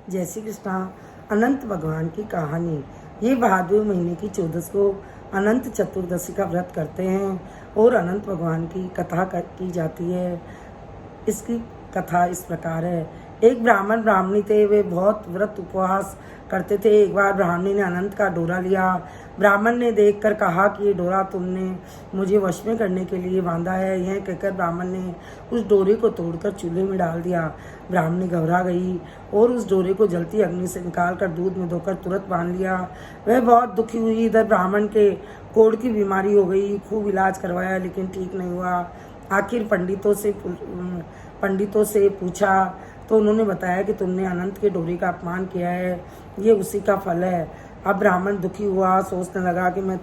जय श्री कृष्णा। अनंत भगवान की कहानी। ये भाद्र महीने की 14 को अनंत चतुर्दशी का व्रत करते हैं और अनंत भगवान की कथा की जाती है। इसकी कथा इस प्रकार है। एक ब्राह्मण ब्राह्मणी थे, वे बहुत व्रत उपवास करते थे। एक बार ब्राह्मणी ने अनंत का डोरा लिया। ब्राह्मण ने देखकर कहा कि ये डोरा तुमने मुझे वश में करने के लिए बांधा है। यह कहकर ब्राह्मण ने उस डोरे को तोड़कर चूल्हे में डाल दिया। ब्राह्मणी घबरा गई और उस डोरे को जलती अग्नि से निकालकर दूध में धोकर तुरंत बांध लिया। वह बहुत दुखी हुई। इधर ब्राह्मण के कोढ़ की बीमारी हो गई। खूब इलाज करवाया लेकिन ठीक नहीं हुआ। आखिर पंडितों से पूछा तो उन्होंने बताया कि तुमने अनंत के डोरे का अपमान किया है, ये उसी का फल है। अब ब्राह्मण दुखी हुआ, सोचने लगा कि मैं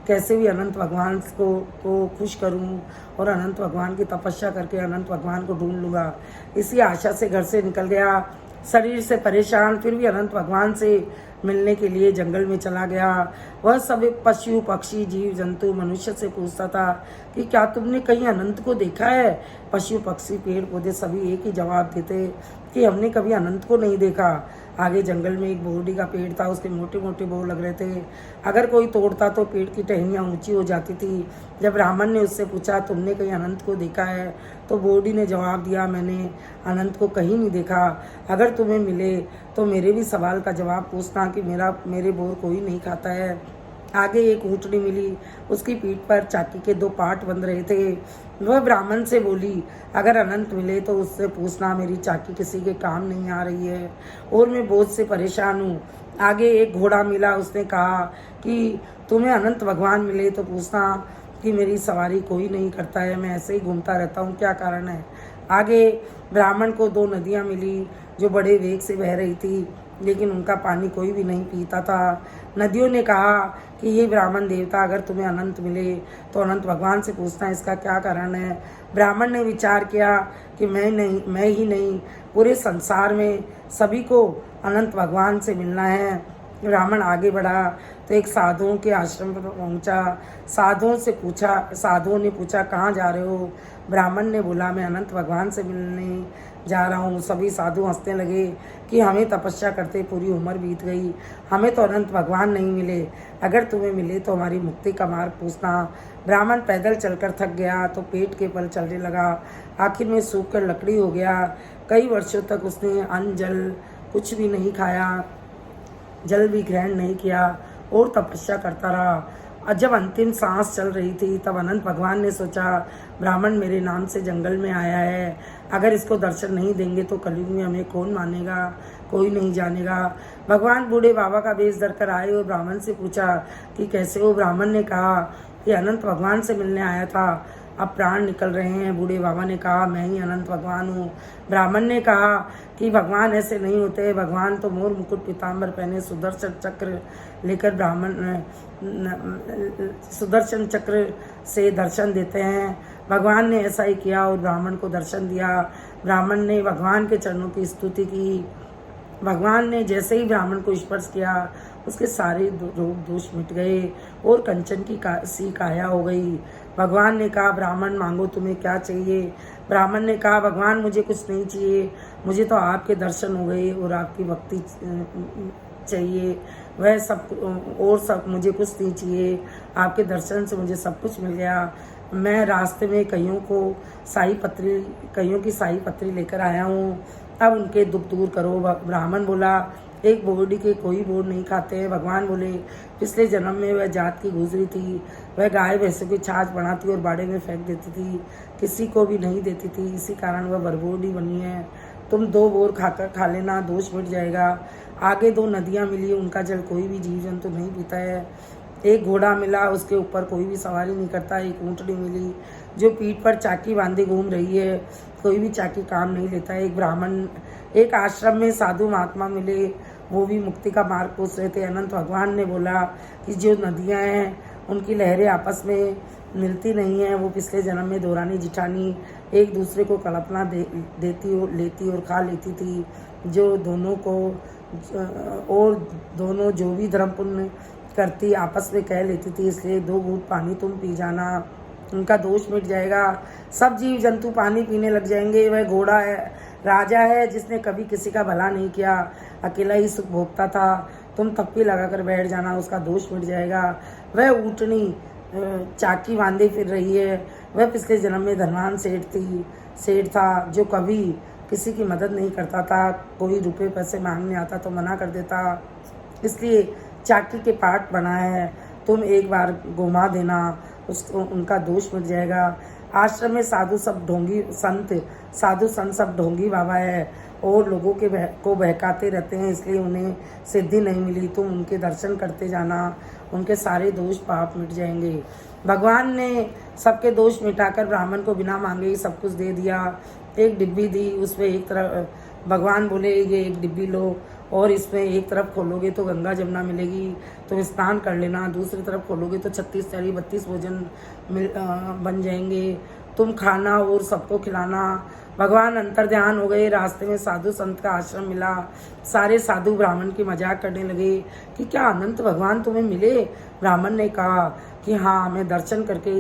कैसे भी अनंत भगवान को खुश करूं और अनंत भगवान की तपस्या करके अनंत भगवान को ढूंढ लूँगा। इसी आशा से घर से निकल गया। शरीर से परेशान फिर भी अनंत भगवान से मिलने के लिए जंगल में चला गया। वह सब पशु पक्षी जीव जंतु मनुष्य से पूछता था कि क्या तुमने कहीं अनंत को देखा है। पशु पक्षी पेड़ पौधे सभी एक ही जवाब देते कि हमने कभी अनंत को नहीं देखा। आगे जंगल में एक बोहड़ी का पेड़ था, उसके मोटे मोटे बोर लग रहे थे। अगर कोई तोड़ता तो पेड़ की टहनियाँ ऊंची हो जाती थी। जब ब्राह्मण ने उससे पूछा तुमने कहीं अनंत को देखा है तो बोहड़ी ने जवाब दिया, मैंने अनंत को कहीं नहीं देखा। अगर तुम्हें मिले तो मेरे भी सवाल का जवाब पूछना कि मेरे बोर कोई नहीं खाता है। आगे एक ऊँटनी मिली, उसकी पीठ पर चाकी के 2 पाट बंध रहे थे। वह ब्राह्मण से बोली, अगर अनंत मिले तो उससे पूछना मेरी चाकी किसी के काम नहीं आ रही है और मैं बोझ से परेशान हूँ। आगे एक घोड़ा मिला, उसने कहा कि तुम्हें अनंत भगवान मिले तो पूछना कि मेरी सवारी कोई नहीं करता है, मैं ऐसे ही घूमता रहता हूँ, क्या कारण है। आगे ब्राह्मण को 2 नदियाँ मिली जो बड़े वेग से बह रही थी लेकिन उनका पानी कोई भी नहीं पीता था। नदियों ने कहा कि ये ब्राह्मण देवता, अगर तुम्हें अनंत मिले तो अनंत भगवान से पूछना इसका क्या कारण है। ब्राह्मण ने विचार किया कि मैं ही नहीं पूरे संसार में सभी को अनंत भगवान से मिलना है। ब्राह्मण आगे बढ़ा तो एक साधुओं के आश्रम पर पहुंचा। साधुओं ने पूछा कहाँ जा रहे हो। ब्राह्मण ने बोला मैं अनंत भगवान से मिलने जा रहा हूँ। सभी साधु हंसने लगे कि हमें तपस्या करते पूरी उम्र बीत गई, हमें तो अनंत भगवान नहीं मिले। अगर तुम्हें मिले तो हमारी मुक्ति का मार्ग पूछना। ब्राह्मण पैदल चलकर थक गया तो पेट के बल चलने लगा। आखिर में सूख कर लकड़ी हो गया। कई वर्षों तक उसने अन्न जल कुछ भी नहीं खाया, जल भी ग्रहण नहीं किया और तपस्या करता रहा। और जब अंतिम सांस चल रही थी तब अनंत भगवान ने सोचा, ब्राह्मण मेरे नाम से जंगल में आया है, अगर इसको दर्शन नहीं देंगे तो कलयुग में हमें कौन मानेगा, कोई नहीं जानेगा। भगवान बूढ़े बाबा का वेश धरकर आए और ब्राह्मण से पूछा कि कैसे हो। ब्राह्मण ने कहा कि अनंत भगवान से मिलने आया था, अब प्राण निकल रहे हैं। बूढ़े बाबा ने कहा मैं ही अनंत भगवान हूँ। ब्राह्मण ने कहा कि भगवान ऐसे नहीं होते, भगवान तो मोर मुकुट पीताम्बर पहने सुदर्शन चक्र लेकर सुदर्शन चक्र से दर्शन देते हैं। भगवान ने ऐसा ही किया और ब्राह्मण को दर्शन दिया। ब्राह्मण ने भगवान के चरणों की स्तुति की। भगवान ने जैसे ही ब्राह्मण को स्पर्श किया उसके सारे रोग दोष मिट गए और कंचन की सी काया हो गई। भगवान ने कहा ब्राह्मण मांगो तुम्हें क्या चाहिए। ब्राह्मण ने कहा भगवान मुझे कुछ नहीं चाहिए, मुझे तो आपके दर्शन हो गए और आपकी भक्ति चाहिए, वह सब मुझे कुछ नहीं चाहिए। आपके दर्शन से मुझे सब कुछ मिल गया। मैं रास्ते में कईयों की साई पत्री लेकर आया हूँ, अब उनके दुख दूर करो। ब्राह्मण बोला एक बोहड़ी के कोई बोर नहीं खाते हैं। भगवान बोले पिछले जन्म में वह जात की गुजरी थी, वह गाय भैंसों की छाछ बनाती और बाड़े में फेंक देती थी, किसी को भी नहीं देती थी, इसी कारण वह बरबोड़ी बनी है। तुम 2 बोर खाकर खा लेना, दोष मिट जाएगा। आगे 2 नदियाँ मिली, उनका जल कोई भी जीव जंतु नहीं पीता है। एक घोड़ा मिला, उसके ऊपर कोई भी सवारी नहीं करता। एक ऊँटनी मिली जो पीठ पर चाकी बांधे घूम रही है, कोई भी चाकी काम नहीं लेता है। एक आश्रम में साधु महात्मा मिले, वो भी मुक्ति का मार्ग पूछ रहे थे। अनंत भगवान ने बोला कि जो नदियाँ हैं उनकी लहरें आपस में मिलती नहीं हैं, वो पिछले जन्म में दौरानी जिठानी एक दूसरे को कल्पना लेती और खा लेती थी, जो दोनों जो भी धर्म पुण्य करती आपस में कह लेती थी, इसलिए 2 घूंट पानी तुम पी जाना, उनका दोष मिट जाएगा। सब जीव जंतु पानी पीने लग जाएंगे। वह घोड़ा है, राजा है जिसने कभी किसी का भला नहीं किया। अकेला ही सुख भोगता था। तुम थप्पी लगाकर बैठ जाना, उसका दोष मिट जाएगा। वह ऊँटनी चाकी बांधे फिर रही है। वह पिछले जन्म में धनवान सेठ था, जो कभी किसी की मदद नहीं करता था। कोई रुपए पैसे मांगने आता तो मना कर देता, इसलिए चाकी के पार्ट बना है। तुम एक बार घुमा देना, उसको उनका दोष मिट जाएगा। आश्रम में साधु संत सब ढोंगी बाबा है और लोगों को बहकाते रहते हैं, इसलिए उन्हें सिद्धि नहीं मिली। तुम उनके दर्शन करते जाना, उनके सारे दोष पाप मिट जाएंगे। भगवान ने सबके दोष मिटाकर ब्राह्मण को बिना मांगे ही सब कुछ दे दिया। एक डिब्बी दी, उसमें एक तरफ भगवान बोले ये एक डिब्बी लो और इसमें एक तरफ खोलोगे तो गंगा जमुना मिलेगी, तुम स्नान कर लेना। दूसरी तरफ खोलोगे तो 36 चाली 32 भोजन बन जाएंगे, तुम खाना और सबको खिलाना। भगवान अंतर्ध्यान हो गए। रास्ते में साधु संत का आश्रम मिला। सारे साधु ब्राह्मण की मजाक करने लगे कि क्या अनंत भगवान तुम्हें मिले? ब्राह्मण ने कहा कि हाँ, मैं दर्शन करके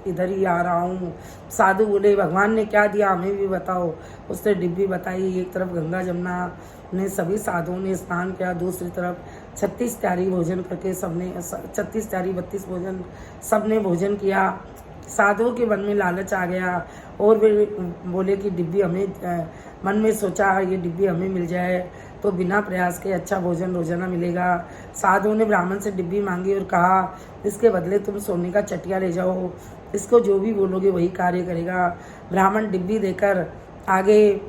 इधर ही आ रहा हूँ। साधु बोले भगवान ने क्या दिया हमें भी बताओ। उसने डिब्बी बताई। एक तरफ गंगा जमुना ने सभी साधुओं ने स्नान किया, दूसरी तरफ 36 त्यारी भोजन करके सबने 36 त्यारी 32 भोजन सबने भोजन किया। साधुओं के मन में लालच आ गया और वे बोले कि डिब्बी हमें, मन में सोचा ये डिब्बी हमें मिल जाए तो बिना प्रयास के अच्छा भोजन रोजाना मिलेगा। साधुओं ने ब्राह्मण से डिब्बी मांगी और कहा इसके बदले तुम सोने का चटिया ले जाओ, इसको जो भी बोलोगे वही कार्य करेगा। ब्राह्मण डिब्बी देकर आगे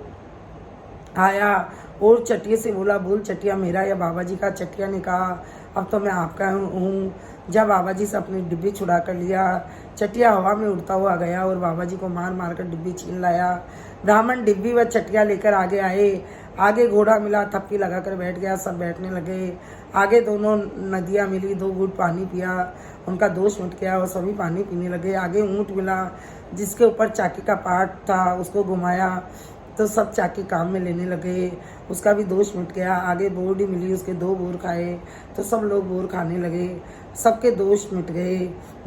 आया और चटिया से बोला बोल चटिया मेरा या बाबा जी का? चटिया ने कहा अब तो मैं आपका हूँ। जब बाबा जी से अपनी डिब्बी छुड़ा कर लिया, चटिया हवा में उड़ता हुआ गया और बाबा जी को मार मार कर डिब्बी छीन लाया। ब्राह्मण डिब्बी व चटिया लेकर आगे आए। आगे घोड़ा मिला, थप्पी लगाकर बैठ गया। सब बैठने लगे। आगे दोनों नदियाँ मिली, 2 घूंट पानी पिया, उनका दोष मिट गया और सभी पानी पीने लगे। आगे ऊँट मिला जिसके ऊपर चाकी का पार्ट था, उसको घुमाया तो सब चाकी काम में लेने लगे, उसका भी दोष मिट गया। आगे बोर्डी मिली, उसके 2 बोर खाए तो सब लोग बोर खाने लगे, सबके दोष मिट गए।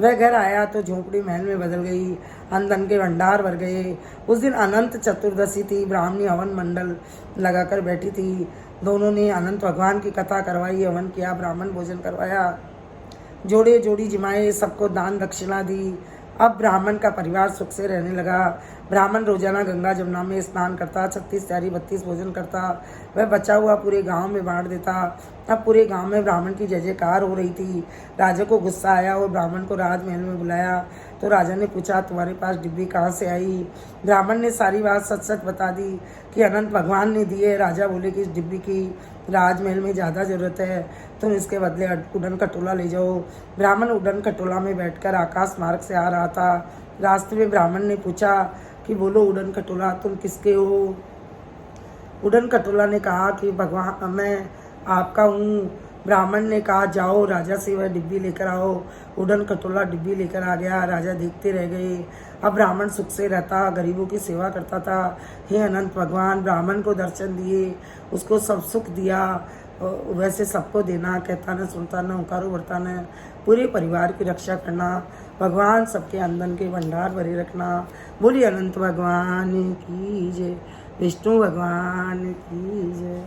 वह घर आया तो झोंपड़ी महल में बदल गई, अन्न के भंडार भर गए। उस दिन अनंत चतुर्दशी थी। ब्राह्मणी हवन मंडल लगाकर बैठी थी। दोनों ने अनंत भगवान की कथा करवाई, हवन किया, ब्राह्मण भोजन करवाया, जोड़े जोड़ी जिमाए, सबको दान दक्षिणा दी। अब ब्राह्मण का परिवार सुख से रहने लगा। ब्राह्मण रोजाना गंगा जमुना में स्नान करता, 36 त्यारी 32 भोजन करता, वह बचा हुआ पूरे गांव में बांट देता। अब पूरे गांव में ब्राह्मण की जय जयकार हो रही थी। राजा को गुस्सा आया और ब्राह्मण को राजमहल में बुलाया तो राजा ने पूछा तुम्हारे पास डिब्बी कहाँ से आई? ब्राह्मण ने सारी बात सच सच बता दी कि अनंत भगवान ने दी है। राजा बोले कि इस डिब्बी की राजमहल में ज़्यादा ज़रूरत है, तुम इसके बदले उड़न खटोला ले जाओ। ब्राह्मण उड़न खटोला में बैठकर आकाश मार्ग से आ रहा था। रास्ते में ब्राह्मण ने पूछा कि बोलो उड़न खटोला तुम किसके हो? उड़न खटोला ने कहा कि भगवान मैं आपका हूँ। ब्राह्मण ने कहा जाओ राजा से वह डिब्बी लेकर आओ। उड़न खटोला डिब्बी लेकर आ गया। राजा देखते रह गए। अब ब्राह्मण सुख से रहता, गरीबों की सेवा करता था। हे अनंत भगवान, ब्राह्मण को दर्शन दिए, उसको सब सुख दिया, वैसे सबको देना, कहता न सुनता न ओंकारो बढ़ता न, पूरे परिवार की रक्षा करना। भगवान सबके आमदन के भंडार भरे रखना। बोलिए अनंत भगवान की जय, विष्णु भगवान की जय।